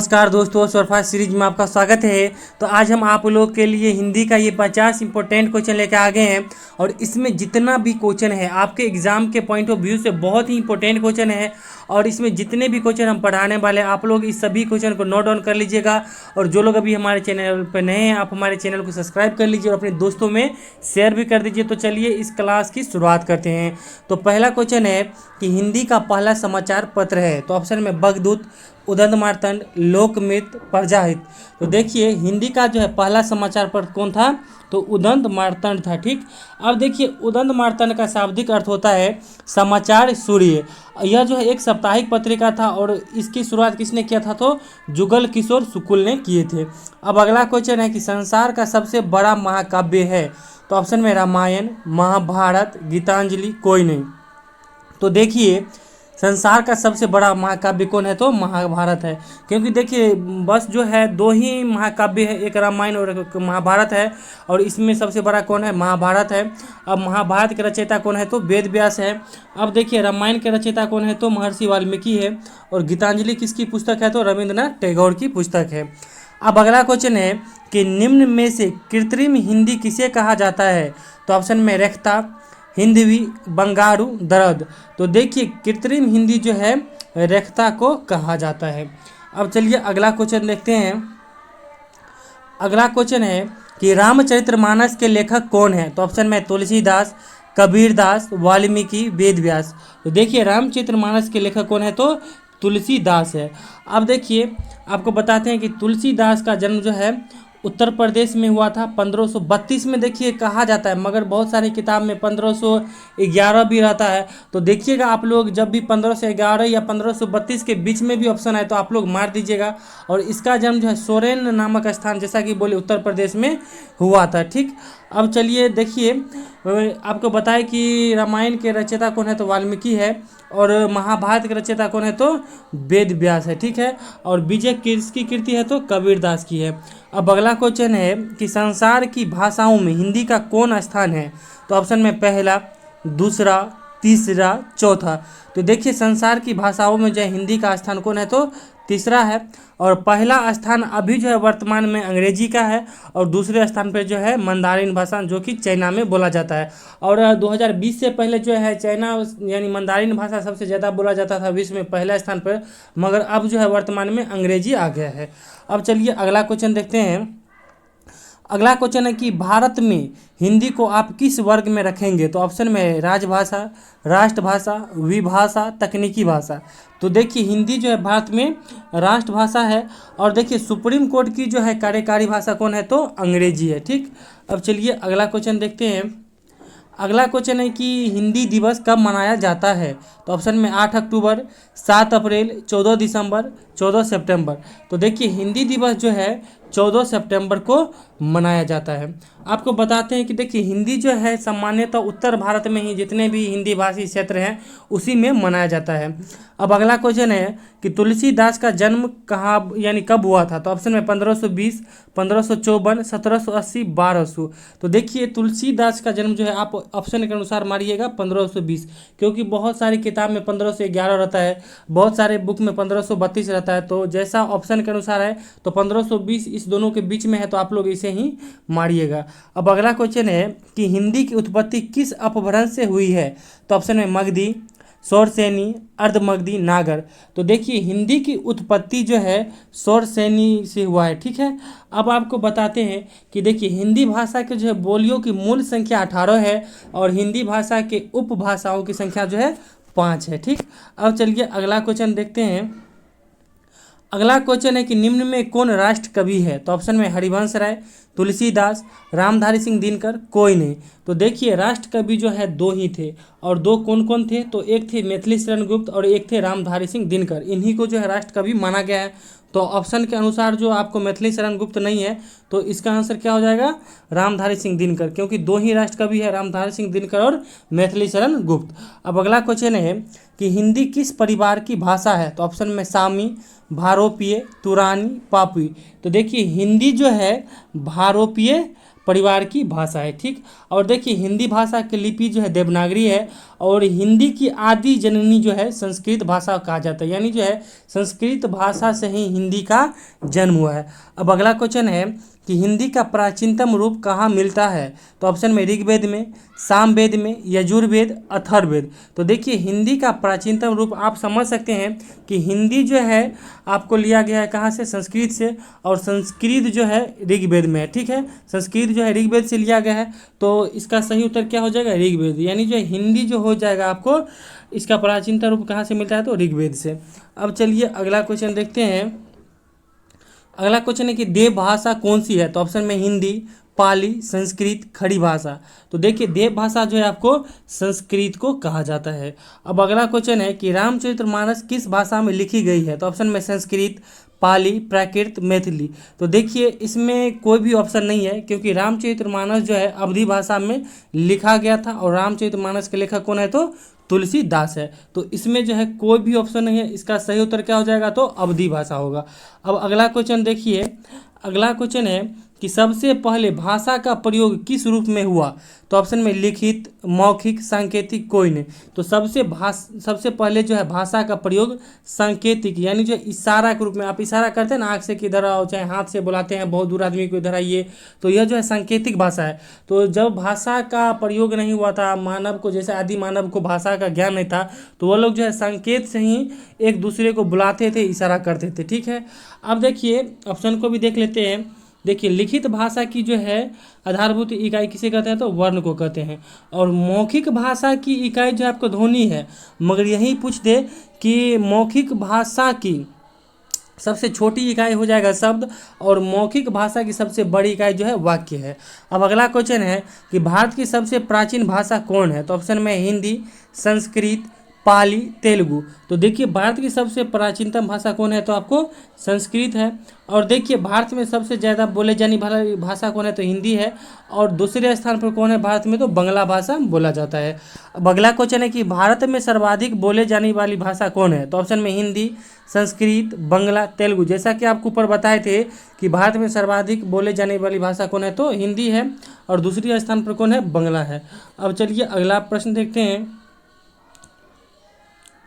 नमस्कार दोस्तों, सरफास्ट सीरीज में आपका स्वागत है। तो आज हम आप लोग के लिए हिंदी का ये 50 इंपॉर्टेंट क्वेश्चन लेकर आ गए हैं और इसमें जितना भी क्वेश्चन है आपके एग्जाम के पॉइंट ऑफ व्यू से बहुत ही इंपॉर्टेंट क्वेश्चन है। और इसमें जितने भी क्वेश्चन हम पढ़ाने वाले हैं आप लोग इस सभी क्वेश्चन को नोट डाउन कर लीजिएगा। और जो लोग अभी हमारे चैनल पर नए हैं आप हमारे चैनल को सब्सक्राइब कर लीजिए और अपने दोस्तों में शेयर भी कर दीजिए। तो चलिए इस क्लास की शुरुआत करते हैं। तो पहला क्वेश्चन है कि हिंदी का पहला समाचार पत्र है। तो ऑप्शन में बगदूत, उदंत मार्तंड, लोकमित्र, प्रजाहित। तो देखिए हिंदी का जो है पहला समाचार पत्र कौन था, तो उदंत मार्तंड था। ठीक, अब देखिए उदंत मार्तंड का शाब्दिक अर्थ होता है समाचार सूर्य। यह जो है एक साप्ताहिक पत्रिका था और इसकी शुरुआत किसने किया था, तो जुगल किशोर शुक्ल ने किए थे। अब अगला क्वेश्चन है कि संसार का सबसे बड़ा महाकाव्य है। तो ऑप्शन में रामायण, महाभारत, गीतांजलि, कोई नहीं। तो देखिए संसार का सबसे बड़ा महाकाव्य कौन है, तो महाभारत है। क्योंकि देखिए बस जो है दो ही महाकाव्य है, एक रामायण और एक महाभारत है। और इसमें सबसे बड़ा कौन है, महाभारत है। अब महाभारत के रचयिता कौन है, तो वेद व्यास है। अब देखिए रामायण के रचयिता कौन है, तो महर्षि वाल्मीकि है। और गीतांजलि किसकी पुस्तक है, तो रविंद्रनाथ टैगोर की पुस्तक है। अब अगला क्वेश्चन है कि निम्न में से कृत्रिम हिंदी किसे कहा जाता है। तो ऑप्शन में रेख्ता, हिंदवी, बंगारू, दरद। तो देखिए कृत्रिम हिंदी जो है रेख्ता को कहा जाता है। अब चलिए अगला क्वेश्चन देखते हैं। अगला क्वेश्चन है कि रामचरितमानस के लेखक कौन है। तो ऑप्शन में तुलसीदास, कबीरदास, वाल्मीकि, वेदव्यास। तो देखिए रामचरितमानस के लेखक कौन है, तो तुलसीदास है। अब देखिए आपको बताते हैं कि तुलसीदास का जन्म जो है उत्तर प्रदेश में हुआ था 1532 में। देखिए कहा जाता है, मगर बहुत सारी किताब में 1511 भी रहता है। तो देखिएगा आप लोग जब भी 1511 या 1532 के बीच में भी ऑप्शन आए तो आप लोग मार दीजिएगा। और इसका जन्म जो है सोरेन नामक स्थान, जैसा कि बोले, उत्तर प्रदेश में हुआ था। ठीक, अब चलिए देखिए आपको बताएं कि रामायण के रचयिता कौन है, तो वाल्मीकि है। और महाभारत के रचयिता कौन है, तो वेद व्यास है। ठीक है, और विजय किसकी कृति है, तो कबीरदास की है। अब अगला क्वेश्चन है कि संसार की भाषाओं में हिंदी का कौन स्थान है। तो ऑप्शन में पहला, दूसरा, तीसरा, चौथा। तो देखिए संसार की भाषाओं में जो है हिंदी का स्थान कौन है, तो तीसरा है। और पहला स्थान अभी जो है वर्तमान में अंग्रेजी का है। और दूसरे स्थान पर जो है मंदारिन भाषा, जो कि चाइना में बोला जाता है। और 2020 से पहले जो है चाइना यानी मंदारिन भाषा सबसे ज़्यादा बोला जाता था विश्व में पहला स्थान पर, मगर अब जो है वर्तमान में अंग्रेजी आ गया है। अब चलिए अगला क्वेश्चन देखते हैं। अगला क्वेश्चन है कि भारत में हिंदी को आप किस वर्ग में रखेंगे। तो ऑप्शन में राजभाषा, राष्ट्रभाषा, विभाषा, तकनीकी भाषा। तो देखिए हिंदी जो है भारत में राष्ट्रभाषा है। और देखिए सुप्रीम कोर्ट की जो है कार्यकारी भाषा कौन है, तो अंग्रेजी है। ठीक, अब चलिए अगला क्वेश्चन देखते हैं। अगला क्वेश्चन है कि हिंदी दिवस कब मनाया जाता है। तो ऑप्शन में 8 अक्टूबर, 7 अप्रैल, 14 दिसंबर, 14 सितंबर। तो देखिए हिंदी दिवस जो है 14 सितंबर को मनाया जाता है। आपको बताते हैं कि देखिए हिंदी जो है सामान्यतः उत्तर भारत में ही जितने भी हिंदी भाषी क्षेत्र हैं उसी में मनाया जाता है। अब अगला क्वेश्चन है कि तुलसीदास का जन्म कहाँ यानी कब हुआ था। तो ऑप्शन में 1520, 1554, 1780, 1200। तो देखिए तुलसीदास का जन्म जो है आप ऑप्शन के अनुसार मारिएगा 1520, क्योंकि बहुत सारी किताब में 1511 रहता है, बहुत सारे बुक में 1532 रहता है। तो जैसा ऑप्शन के अनुसार है तो 1520 इस दोनों के बीच में है, तो आप लोग इसे ही मारिएगा। अब अगला क्वेश्चन है कि हिंदी की उत्पत्ति किस अपभ्रंश से हुई है। तो ऑप्शन में मगधी, शौरसेनी, अर्धमगधी, नागर। तो देखिए हिंदी की उत्पत्ति जो है शौरसेनी से हुआ है। ठीक है, अब आपको बताते हैं कि देखिए हिंदी भाषा के जो है बोलियों की मूल संख्या 18 है और हिंदी भाषा के उपभाषाओं की संख्या जो है 5 है। ठीक, अब चलिए अगला क्वेश्चन देखते हैं। अगला क्वेश्चन है कि निम्न में कौन राष्ट्र कवि है। तो ऑप्शन में हरिवंश राय, तुलसीदास, रामधारी सिंह दिनकर, कोई नहीं। तो देखिए राष्ट्र कवि जो है दो ही थे, और दो कौन कौन थे, तो एक थे मैथिली शरण गुप्त और एक थे रामधारी सिंह दिनकर। इन्हीं को जो है राष्ट्र कवि माना गया है। तो ऑप्शन के अनुसार जो आपको मैथिली शरण गुप्त नहीं है तो इसका आंसर क्या हो जाएगा, रामधारी सिंह दिनकर, क्योंकि दो ही राष्ट्र कवि है, रामधारी सिंह दिनकर और मैथिली शरण गुप्त। अब अगला क्वेश्चन है कि हिंदी किस परिवार की भाषा है। तो ऑप्शन में सामी, भारोपीय, तुरानी, पापुई। तो देखिए हिंदी जो है भारोपीय परिवार की भाषा है। ठीक, और देखिए हिंदी भाषा की लिपि जो है देवनागरी है, और हिंदी की आदि जननी जो है संस्कृत भाषा कहा जाता है, यानी जो है संस्कृत भाषा से ही हिंदी का जन्म हुआ है। अब अगला क्वेश्चन है कि हिंदी का प्राचीनतम रूप कहाँ मिलता है? तो ऑप्शन में ऋग्वेद में, सामवेद में, यजुर्वेद, अथर्ववेद। तो देखिए हिंदी का प्राचीनतम रूप आप समझ सकते हैं कि हिंदी जो है आपको लिया गया है कहाँ से? संस्कृत से, और संस्कृत जो है ऋग्वेद में है। ठीक है, संस्कृत जो है ऋग्वेद से लिया गया है, तो इसका सही उत्तर क्या हो जाएगा? ऋग्वेद। यानी जो हिंदी जो हो जाएगा आपको इसका प्राचीनतम रूप कहाँ से मिलता है? तो ऋग्वेद से। अब चलिए अगला क्वेश्चन देखते हैं। अगला क्वेश्चन है कि देव भाषा कौन सी है? तो ऑप्शन में हिंदी, पाली, संस्कृत, खड़ी भाषा। तो देखिए देव भाषा जो है आपको संस्कृत को कहा जाता है। अब अगला क्वेश्चन है कि रामचरितमानस किस भाषा में लिखी गई है? तो ऑप्शन में संस्कृत, पाली, प्राकृत, मैथिली। तो देखिए इसमें कोई भी ऑप्शन नहीं है, क्योंकि रामचरितमानस जो है अवधी भाषा में लिखा गया था, और रामचरितमानस के लेखक कौन है? तो तुलसीदास है। तो इसमें जो है कोई भी ऑप्शन नहीं है, इसका सही उत्तर क्या हो जाएगा? तो अवधी भाषा होगा। अब अगला क्वेश्चन देखिए, अगला क्वेश्चन है कि सबसे पहले भाषा का प्रयोग किस रूप में हुआ? तो ऑप्शन में लिखित, मौखिक, सांकेतिक, कोई नहीं। तो सबसे पहले जो है भाषा का प्रयोग सांकेतिक, यानी जो इशारा के रूप में, आप इशारा करते हैं ना आँख से कि इधर आओ, चाहे हाथ से बुलाते हैं बहुत दूर आदमी को इधर आइए, तो यह जो है सांकेतिक भाषा है। तो जब भाषा का प्रयोग नहीं हुआ था, मानव को, जैसे आदि मानव को भाषा का ज्ञान नहीं था, तो वह लोग जो है संकेत से ही एक दूसरे को बुलाते थे, इशारा करते थे। ठीक है, अब देखिए ऑप्शन को भी देख लेते हैं। देखिए लिखित भाषा की जो है आधारभूत इकाई किसे कहते हैं? तो वर्ण को कहते हैं। और मौखिक भाषा की इकाई जो है आपको ध्वनि है, मगर यही पूछ दे कि मौखिक भाषा की सबसे छोटी इकाई हो जाएगा शब्द, और मौखिक भाषा की सबसे बड़ी इकाई जो है वाक्य है। अब अगला क्वेश्चन है कि भारत की सबसे प्राचीन भाषा कौन है? तो ऑप्शन में हिंदी, संस्कृत, पाली, तेलुगु। तो देखिए भारत की सबसे प्राचीनतम भाषा कौन है? तो आपको संस्कृत है। और देखिए भारत में सबसे ज़्यादा बोले जाने वाली भाषा कौन है? तो हिंदी है। और दूसरे स्थान पर कौन है भारत में? तो बांग्ला भाषा बोला जाता है। अब अगला क्वेश्चन है कि भारत में सर्वाधिक बोले जाने वाली भाषा कौन है? तो ऑप्शन में हिंदी, संस्कृत, बांग्ला, तेलुगु। जैसा कि आपको ऊपर बताए थे कि भारत में सर्वाधिक बोले जाने वाली भाषा कौन है? तो हिंदी है, और दूसरे स्थान पर कौन है? बांग्ला है। अब चलिए अगला प्रश्न देखते हैं।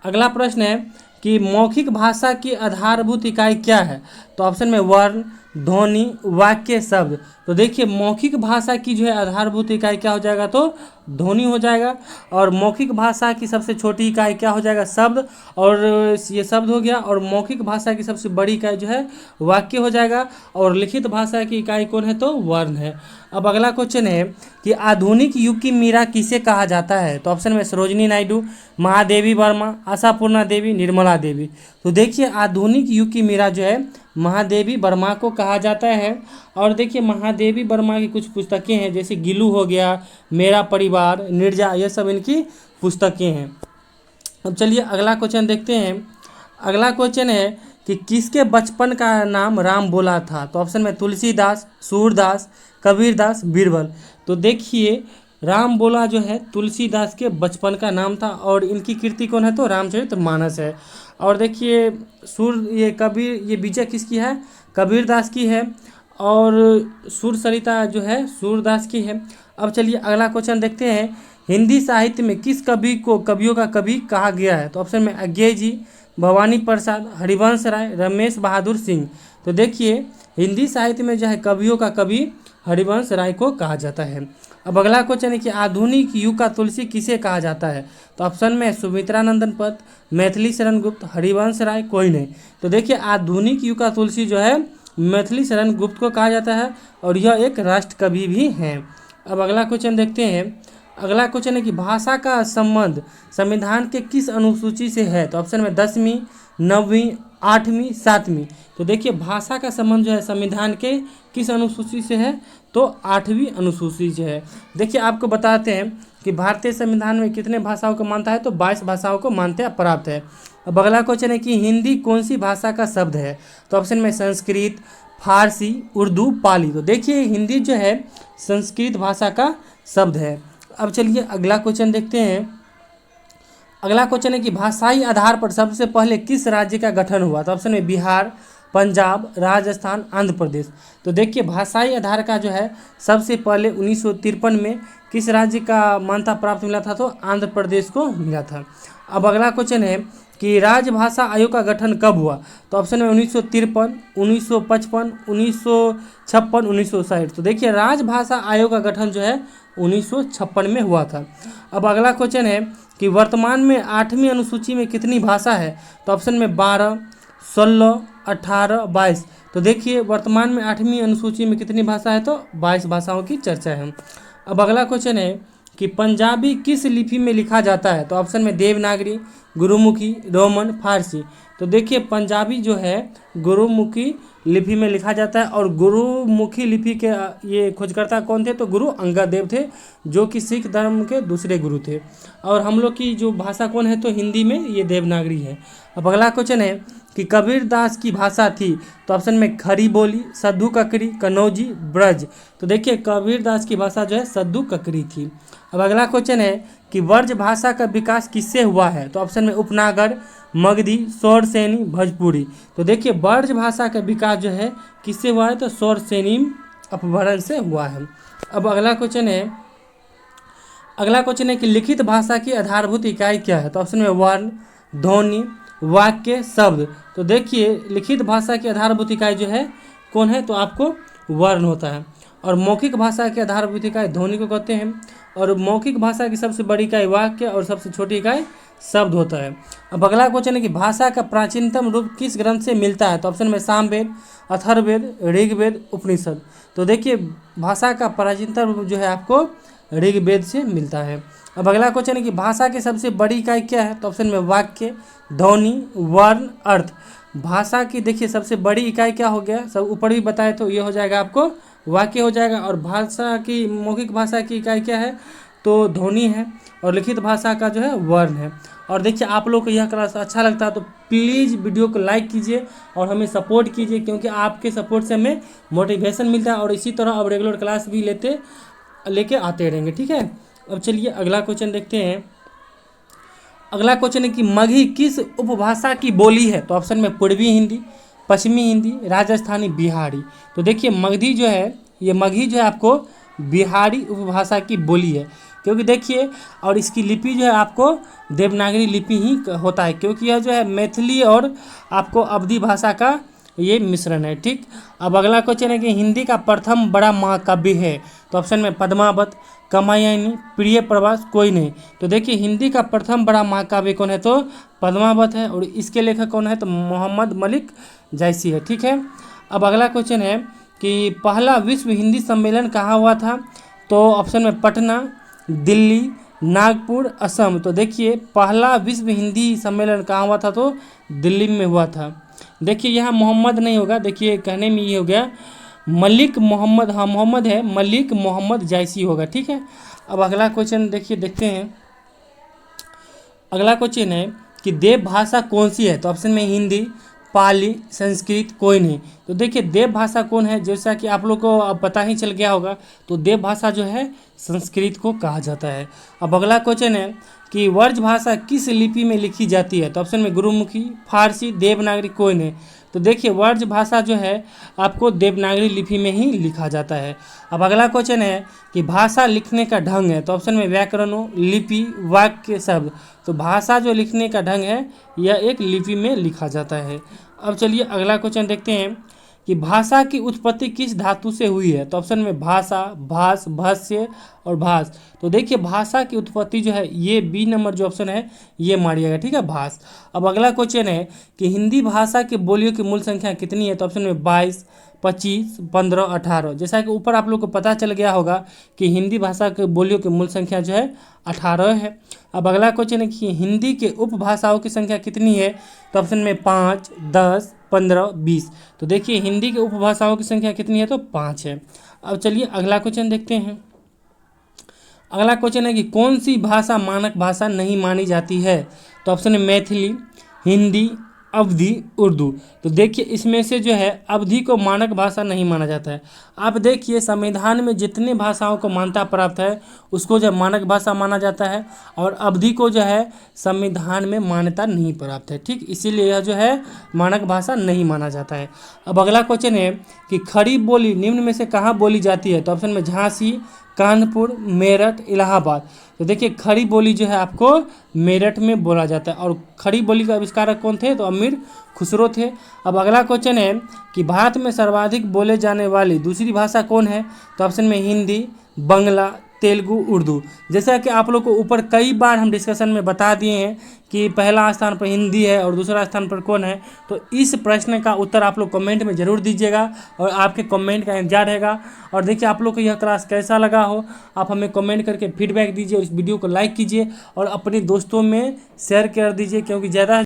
अगला प्रश्न है कि मौखिक भाषा की आधारभूत इकाई क्या है? तो ऑप्शन में वर्ण, ध्वनि, वाक्य, शब्द। तो देखिए मौखिक भाषा की जो है आधारभूत इकाई क्या हो जाएगा? तो ध्वनि हो जाएगा। और मौखिक भाषा की सबसे छोटी इकाई क्या हो जाएगा? शब्द, और ये शब्द हो गया। और मौखिक भाषा की सबसे बड़ी इकाई जो है वाक्य हो जाएगा। और लिखित भाषा की इकाई कौन है? तो वर्ण है। अब अगला क्वेश्चन है कि आधुनिक युग की मीरा किसे कहा जाता है? तो ऑप्शन में सरोजिनी नायडू, महादेवी वर्मा, आशापूर्णा देवी, निर्मला देवी। तो देखिए आधुनिक युग की मीरा जो है महादेवी वर्मा को कहा जाता है। और देखिए महादेवी वर्मा की कुछ पुस्तकें हैं, जैसे गिलू हो गया, मेरा परिवार, निर्जा, ये सब इनकी पुस्तकें हैं। अब चलिए अगला क्वेश्चन देखते हैं। अगला क्वेश्चन है कि किसके बचपन का नाम राम बोला था? तो ऑप्शन में तुलसीदास, सूरदास, कबीरदास, बीरबल। तो देखिए राम बोला जो है तुलसीदास के बचपन का नाम था, और इनकी कृति कौन है? तो रामचरितमानस है। और देखिए ये कबीर, ये विजय किसकी है? कबीरदास की है। और सुर सरिता जो है सूरदास की है। अब चलिए अगला क्वेश्चन देखते हैं। हिंदी साहित्य में किस कवि को कवियों का कवि कहा गया है? तो ऑप्शन में अज्ञेय जी, भवानी प्रसाद, हरिवंश राय, रमेश बहादुर सिंह। तो देखिए हिंदी साहित्य में जो है कवियों का कवि हरिवंश राय को कहा जाता है। अब अगला क्वेश्चन है कि आधुनिक युग का तुलसी किसे कहा जाता है? तो ऑप्शन में सुमित्रा नंदन पत, मैथिली शरण गुप्त, हरिवंश राय, कोई नहीं। तो देखिए आधुनिक युग का तुलसी जो है मैथिली शरण गुप्त को कहा जाता है, और यह एक राष्ट्र कवि भी हैं। अब अगला क्वेश्चन देखते हैं। अगला क्वेश्चन है कि भाषा का संबंध संविधान के किस अनुसूची से है? तो ऑप्शन में 10वीं, 9वीं, 8वीं, 7वीं। तो देखिए भाषा का संबंध जो है संविधान के किस अनुसूची से है? तो 8वीं अनुसूची से है। देखिए आपको बताते हैं कि भारतीय संविधान में कितने भाषाओं को मानता है? तो 22 भाषाओं को मान्यता प्राप्त है। अब अगला क्वेश्चन है कि हिंदी कौन सी भाषा का शब्द है? तो ऑप्शन में संस्कृत, फारसी, उर्दू, पाली। तो देखिए हिंदी जो है संस्कृत भाषा का शब्द है। अब चलिए अगला क्वेश्चन देखते हैं। अगला क्वेश्चन है कि भाषाई आधार पर सबसे पहले किस राज्य का गठन हुआ? तो ऑप्शन में बिहार, पंजाब, राजस्थान, आंध्र प्रदेश। तो देखिए भाषाई आधार का जो है सबसे पहले 1953 में किस राज्य का मान्यता प्राप्त मिला था, तो आंध्र प्रदेश को मिला था। अब अगला क्वेश्चन है कि राजभाषा आयोग का गठन कब हुआ, तो ऑप्शन में 1953, 1955, 1956, 1960। तो देखिए राजभाषा आयोग का गठन जो है 1956 में हुआ था। अब अगला क्वेश्चन है कि वर्तमान में 8वीं अनुसूची में कितनी भाषा है, तो ऑप्शन में 12, 16, 18, 22। तो देखिए वर्तमान में 8वीं अनुसूची में कितनी भाषा है, तो 22 भाषाओं की चर्चा है। अब अगला क्वेश्चन है कि पंजाबी किस लिपि में लिखा जाता है, तो ऑप्शन में देवनागरी, गुरुमुखी, रोमन, फारसी। तो देखिए पंजाबी जो है गुरुमुखी लिपि में लिखा जाता है, और गुरुमुखी लिपि के ये खोजकर्ता कौन थे, तो गुरु अंगद देव थे, जो कि सिख धर्म के दूसरे गुरु थे। और हम लोग की जो भाषा कौन है, तो हिंदी में ये देवनागरी है। अब अगला क्वेश्चन है कि कबीर दास की भाषा थी, तो ऑप्शन में खड़ी बोली, सद्दू ककरी, कन्नौजी, ब्रज। तो देखिए कबीर दास की भाषा जो है सद्दू ककरी थी। अब अगला क्वेश्चन है कि ब्रज भाषा का विकास किससे हुआ है, तो ऑप्शन में उपनागर, मगधी, सौरसेनी, भोजपुरी। तो देखिए ब्रज भाषा का विकास जो है किससे हुआ है, तो सौरसेनी अपभ्रंश से हुआ है। अब अगला क्वेश्चन है कि लिखित भाषा की आधारभूत इकाई क्या है, तो ऑप्शन में वर्ण, ध्वनि, वाक्य, शब्द। तो देखिए लिखित भाषा की आधारभूत इकाई जो है कौन है, तो आपको वर्ण होता है। और मौखिक भाषा की आधारभूत इकाई ध्वनि को कहते हैं। और मौखिक भाषा की सबसे बड़ी इकाई वाक्य और सबसे छोटी इकाई शब्द होता है। अब अगला क्वेश्चन है कि भाषा का प्राचीनतम रूप किस ग्रंथ से मिलता है, तो ऑप्शन में सामवेद, अथर्ववेद, ऋग्वेद, उपनिषद। तो देखिए भाषा का प्राचीनतम रूप जो है आपको ऋग्वेद से मिलता है। अब अगला क्वेश्चन है कि भाषा की सबसे बड़ी इकाई क्या है, तो ऑप्शन में वाक्य, ध्वनि, वर्ण, अर्थ। भाषा की देखिए सबसे बड़ी इकाई क्या हो गया, सब ऊपर भी बताए, तो ये हो जाएगा आपको वाक्य हो जाएगा। और भाषा की मौखिक भाषा की इकाई क्या है, तो ध्वनि है। और लिखित भाषा का जो है वर्ण है। और देखिए आप लोग को यह क्लास अच्छा लगता है तो प्लीज़ वीडियो को लाइक कीजिए और हमें सपोर्ट कीजिए, क्योंकि आपके सपोर्ट से हमें मोटिवेशन मिलता है। और इसी तरह अब रेगुलर क्लास भी लेके आते रहेंगे, ठीक है। अब चलिए अगला क्वेश्चन देखते हैं। अगला क्वेश्चन है कि मगही किस उपभाषा की बोली है, तो ऑप्शन में पूर्वी हिंदी, पश्चिमी हिंदी, राजस्थानी, बिहारी। तो देखिए मगधी जो है, ये मगही जो है आपको बिहारी उपभाषा की बोली है, क्योंकि देखिए और इसकी लिपि जो है आपको देवनागरी लिपि ही होता है, क्योंकि यह जो है मैथिली और आपको अवधी भाषा का ये मिश्रण है, ठीक। अब अगला क्वेश्चन है कि हिंदी का प्रथम बड़ा महाकाव्य है, तो ऑप्शन में पद्मावत, कात्यायनी, प्रिय प्रवास, कोई नहीं। तो देखिए हिंदी का प्रथम बड़ा महाकाव्य कौन है, तो पद्मावत है, और इसके लेखक कौन है, तो मोहम्मद मलिक जैसी है, ठीक है। अब अगला क्वेश्चन है कि पहला विश्व हिंदी सम्मेलन कहाँ हुआ था, तो ऑप्शन में पटना, दिल्ली, नागपुर, असम। तो देखिए पहला विश्व हिंदी सम्मेलन कहाँ हुआ था, तो दिल्ली में हुआ था। देखिए यहाँ मोहम्मद नहीं होगा, देखिए कहने में ये हो गया मलिक मोहम्मद, हाँ मोहम्मद है, मलिक मोहम्मद जैसी होगा, ठीक है। अब अगला क्वेश्चन देखते हैं। अगला क्वेश्चन है कि देव भाषा कौन सी है, तो ऑप्शन में हिंदी, पाली, संस्कृत, कोई नहीं। तो देखिए देव भाषा कौन है, जैसा कि आप लोग को अब पता ही चल गया होगा, तो देव भाषा जो है संस्कृत को कहा जाता है। अब अगला क्वेश्चन है कि वर्ज भाषा किस लिपि में लिखी जाती है, तो ऑप्शन में गुरुमुखी, फारसी, देवनागरी, कोई नहीं। तो देखिए वर्ज भाषा जो है आपको देवनागरी लिपि में ही लिखा जाता है। अब अगला क्वेश्चन है कि भाषा लिखने का ढंग है, तो ऑप्शन में व्याकरणों, लिपि, वाक्य, शब्द। तो भाषा जो लिखने का ढंग है यह एक लिपि में लिखा जाता है। अब चलिए अगला क्वेश्चन देखते हैं कि भाषा की उत्पत्ति किस धातु से हुई है, तो ऑप्शन में भाषा, भास, भाष्य और भास। तो देखिए भाषा की उत्पत्ति जो है ये बी नंबर जो ऑप्शन है ये मारिएगा, ठीक है, भास। अब अगला क्वेश्चन है कि हिंदी भाषा की बोलियों की मूल संख्या कितनी है, तो ऑप्शन में 22, 25, 15, 18। जैसा कि ऊपर आप लोग को पता चल गया होगा कि हिंदी भाषा के बोलियों की मूल संख्या जो है 18 है। अब अगला क्वेश्चन है कि हिंदी के उपभाषाओं की संख्या कितनी है, तो ऑप्शन में 5, 10, 15, 20। तो देखिए हिंदी के उपभाषाओं की संख्या कितनी है, तो 5 है। अब चलिए अगला क्वेश्चन देखते हैं। अगला क्वेश्चन है कि कौन सी भाषा मानक भाषा नहीं मानी जाती है, तो ऑप्शन है मैथिली, हिंदी, अवधी उर्दू। तो देखिए इसमें से जो है अवधी को मानक भाषा नहीं माना जाता है। आप देखिए संविधान में जितने भाषाओं को मान्यता प्राप्त है उसको जो मानक भाषा माना जाता है, और अवधी को जो है संविधान में मान्यता नहीं प्राप्त है। ठीक, इसीलिए यह जो है मानक भाषा नहीं माना जाता है। अब अगला क्वेश्चन है कि खड़ी बोली निम्न में से कहाँ बोली जाती है? तो ऑप्शन में झांसी, कानपुर, मेरठ, इलाहाबाद। तो देखिए खड़ी बोली जो है आपको मेरठ में बोला जाता है, और खड़ी बोली का आविष्कारक कौन थे? तो अमीर खुसरो थे। अब अगला क्वेश्चन है कि भारत में सर्वाधिक बोले जाने वाली दूसरी भाषा कौन है? तो ऑप्शन में हिंदी, बंगला, तेलुगु, उर्दू। जैसा कि आप लोग को ऊपर कई बार हम डिस्कशन में बता दिए हैं कि पहला स्थान पर हिंदी है और दूसरा स्थान पर कौन है। तो इस प्रश्न का उत्तर आप लोग कमेंट में ज़रूर दीजिएगा और आपके कमेंट का इंतजार रहेगा। और देखिए आप लोग को यह क्लास कैसा लगा हो आप हमें कमेंट करके फीडबैक दीजिए, और इस वीडियो को लाइक कीजिए और अपने दोस्तों में शेयर कर दीजिए, क्योंकि ज़्यादा